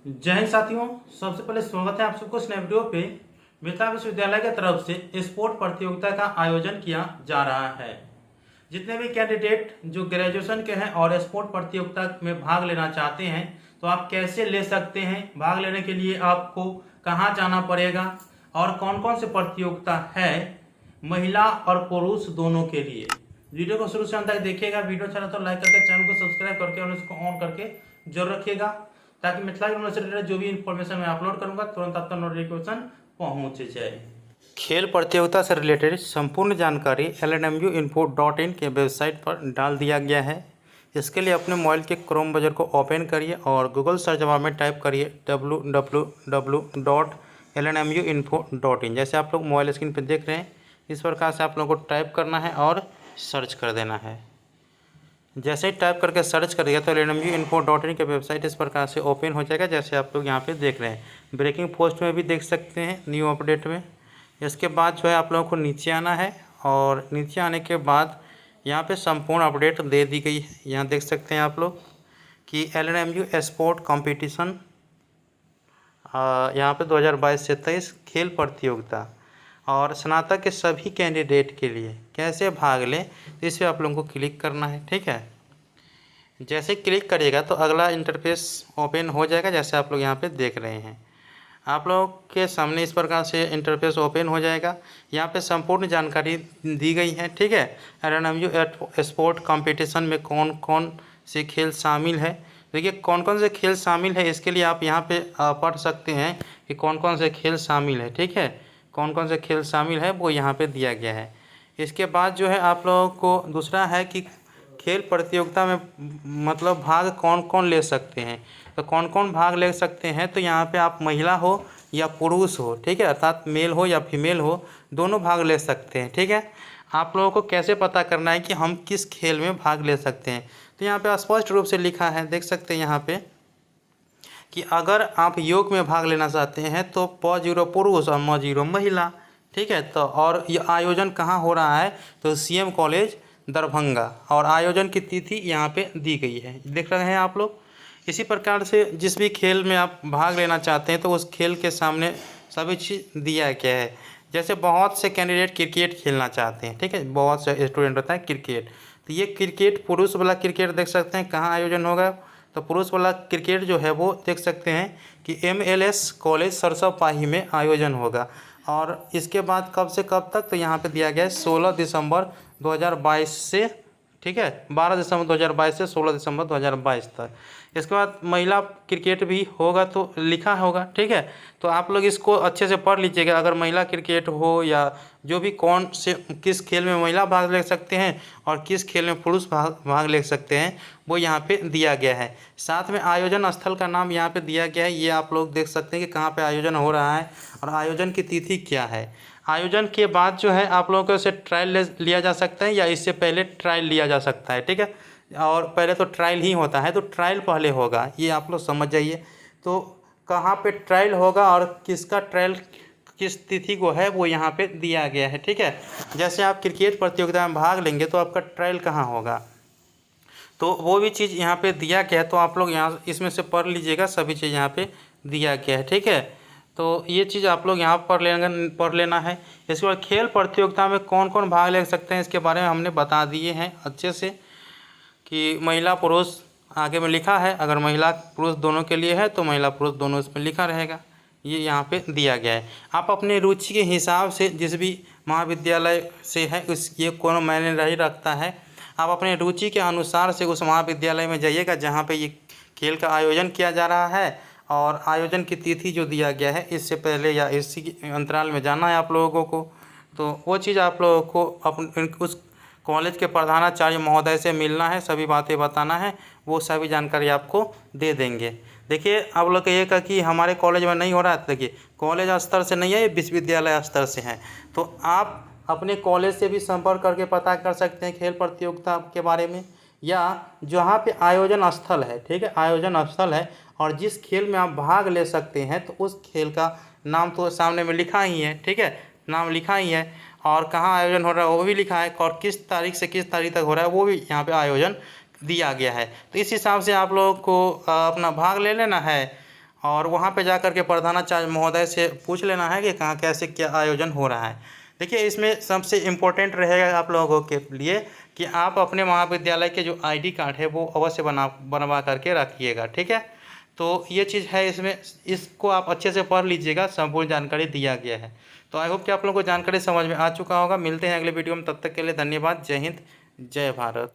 जय हिंद साथियों। सबसे पहले स्वागत है आप सबको इस नए वीडियो पे। मिथिला विश्वविद्यालय की तरफ से स्पोर्ट प्रतियोगिता का आयोजन किया जा रहा है। जितने भी कैंडिडेट जो ग्रेजुएशन के हैं और स्पोर्ट प्रतियोगिता में भाग लेना चाहते हैं तो आप कैसे ले सकते हैं, भाग लेने के लिए आपको कहाँ जाना पड़ेगा और कौन कौन से प्रतियोगिता है महिला और पुरुष दोनों के लिए। वीडियो को शुरू से अंत तक देखिएगा। वीडियो अच्छा लगा तो लाइक करके चैनल को सब्सक्राइब करके और इसको ऑन करके जरूर रखिएगा ताकि मिथिला यूनिवर्सिटी से रिलेटेड जो भी इंफॉर्मेशन मैं अपलोड करूंगा तुरंत आपका नोटिफिकेशन पहुंच जाए। खेल प्रतियोगिता से रिलेटेड संपूर्ण जानकारी lnmu.info.in के वेबसाइट पर डाल दिया गया है। इसके लिए अपने मोबाइल के क्रोम ब्राउज़र को ओपन करिए और गूगल सर्च बार में टाइप करिए www.lnmu.info.in। जैसे आप लोग मोबाइल स्क्रीन पर देख रहे हैं इस प्रकार से आप लोगों को टाइप करना है और सर्च कर देना है। जैसे ही टाइप करके सर्च करिएगा तो lnmu.info.in के वेबसाइट इस प्रकार से ओपन हो जाएगा, जैसे आप लोग यहाँ पे देख रहे हैं। ब्रेकिंग पोस्ट में भी देख सकते हैं न्यू अपडेट में। इसके बाद जो है आप लोगों को नीचे आना है और नीचे आने के बाद यहाँ पे संपूर्ण अपडेट दे दी गई है। यहाँ देख सकते हैं आप लोग कि LNMU स्पोर्ट कॉम्पिटिशन यहाँ पे 2022 से 23 खेल प्रतियोगिता और स्नातक के सभी कैंडिडेट के लिए कैसे भाग लें इस पर आप लोगों को क्लिक करना है। ठीक है, जैसे क्लिक करिएगा तो अगला इंटरफेस ओपन हो जाएगा, जैसे आप लोग यहाँ पे देख रहे हैं। आप लोगों के सामने इस प्रकार से इंटरफेस ओपन हो जाएगा। यहाँ पे संपूर्ण जानकारी दी गई है। ठीक है, LNMU स्पोर्ट कंपटीशन में कौन कौन से खेल शामिल है। देखिए कौन कौन से खेल शामिल है, इसके लिए आप यहाँ पे पढ़ सकते हैं कि कौन कौन से खेल शामिल है। ठीक है, कौन कौन से खेल शामिल है वो यहाँ पे दिया गया है। इसके बाद जो है आप लोगों को दूसरा है कि खेल प्रतियोगिता में मतलब भाग कौन कौन ले सकते हैं। तो कौन कौन भाग ले सकते हैं, तो यहाँ पे आप महिला हो या पुरुष हो, ठीक है, अर्थात मेल हो या फीमेल हो, दोनों भाग ले सकते हैं। ठीक है, आप लोगों को कैसे पता करना है कि हम किस खेल में भाग ले सकते हैं, तो यहाँ पे स्पष्ट रूप से लिखा है, देख सकते हैं यहाँ पे कि अगर आप योग में भाग लेना चाहते हैं तो प0 पुरुष और म0 महिला। ठीक है, तो और ये आयोजन कहाँ हो रहा है, तो CM कॉलेज दरभंगा और आयोजन की तिथि यहाँ पे दी गई है, देख रहे हैं आप लोग। इसी प्रकार से जिस भी खेल में आप भाग लेना चाहते हैं तो उस खेल के सामने सभी चीज़ दिया गया है। जैसे बहुत से कैंडिडेट क्रिकेट खेलना चाहते हैं, ठीक है, बहुत से स्टूडेंट होता है क्रिकेट, तो ये क्रिकेट पुरुष वाला क्रिकेट देख सकते हैं कहाँ आयोजन होगा। तो पुरुष वाला क्रिकेट जो है वो देख सकते हैं कि MLS कॉलेज सरसोपाही में आयोजन होगा। और इसके बाद कब से कब तक, तो यहाँ पे दिया गया है 16 दिसंबर 2022 से, ठीक है, 12 दिसंबर 2022 से 16 दिसंबर 2022 तक। इसके बाद महिला क्रिकेट भी होगा तो लिखा होगा। ठीक है, तो आप लोग इसको अच्छे से पढ़ लीजिएगा। अगर महिला क्रिकेट हो या जो भी कौन से किस खेल में महिला भाग ले सकते हैं और किस खेल में पुरुष भाग ले सकते हैं वो यहाँ पे दिया गया है। साथ में आयोजन स्थल का नाम यहाँ पे दिया गया है, ये आप लोग देख सकते हैं कि कहाँ पे आयोजन हो रहा है और आयोजन की तिथि क्या है। आयोजन के बाद जो है आप लोगों को इसे ट्रायल लिया जा सकता है या इससे पहले ट्रायल लिया जा सकता है। ठीक है, और पहले तो ट्रायल ही होता है, तो ट्रायल पहले होगा, ये आप लोग समझ जाइए। तो कहाँ पे ट्रायल होगा और किसका ट्रायल किस तिथि को है वो यहाँ पे दिया गया है। ठीक है, जैसे आप क्रिकेट प्रतियोगिता में भाग लेंगे तो आपका ट्रायल कहाँ होगा, तो वो भी चीज़ यहाँ पे दिया गया है। तो आप लोग यहाँ इसमें से पढ़ लीजिएगा, सभी चीज़ यहाँ पे दिया गया है। ठीक है, तो ये चीज़ आप लोग यहाँ पढ़ लेना है। इसके बाद खेल प्रतियोगिता में कौन कौन भाग ले सकते हैं इसके बारे में हमने बता दिए हैं अच्छे से कि महिला पुरुष आगे में लिखा है। अगर महिला पुरुष दोनों के लिए है तो महिला पुरुष दोनों इसमें लिखा रहेगा, ये यहाँ पे दिया गया है। आप अपने रुचि के हिसाब से जिस भी महाविद्यालय से है उस ये कोनो मायने नहीं रखता है, आप अपने रुचि के अनुसार से उस महाविद्यालय में जाइएगा जहाँ पे ये खेल का आयोजन किया जा रहा है और आयोजन की तिथि जो दिया गया है इससे पहले या इसी अंतराल में जाना है आप लोगों को। तो वो चीज़ आप लोगों को उस कॉलेज के प्रधानाचार्य महोदय से मिलना है, सभी बातें बताना है, वो सभी जानकारी आपको दे देंगे। देखिए आप लोग ये कहा कि हमारे कॉलेज में नहीं हो रहा है, देखिए कॉलेज स्तर से नहीं है, ये विश्वविद्यालय स्तर से है। तो आप अपने कॉलेज से भी संपर्क करके पता कर सकते हैं खेल प्रतियोगिता के बारे में, या जहाँ पे आयोजन स्थल है, ठीक है, आयोजन स्थल है और जिस खेल में आप भाग ले सकते हैं तो उस खेल का नाम तो सामने में लिखा ही है। ठीक है, नाम लिखा ही है और कहाँ आयोजन हो रहा है वो भी लिखा है और किस तारीख से किस तारीख तक हो रहा है वो भी यहाँ पे आयोजन दिया गया है। तो इस हिसाब से आप लोगों को अपना भाग ले लेना है और वहाँ पे जा कर के प्रधानाचार्य महोदय से पूछ लेना है कि कहाँ कैसे क्या आयोजन हो रहा है। देखिए, इसमें सबसे इम्पोर्टेंट रहेगा आप लोगों के लिए कि आप अपने महाविद्यालय के जो ID कार्ड है वो अवश्य बनवा करके रखिएगा, ठीक है। तो ये चीज़ है इसमें, इसको आप अच्छे से पढ़ लीजिएगा, संपूर्ण जानकारी दिया गया है। तो आई होप कि आप लोगों को जानकारी समझ में आ चुका होगा। मिलते हैं अगले वीडियो में, तब तक के लिए धन्यवाद। जय हिंद, जय भारत।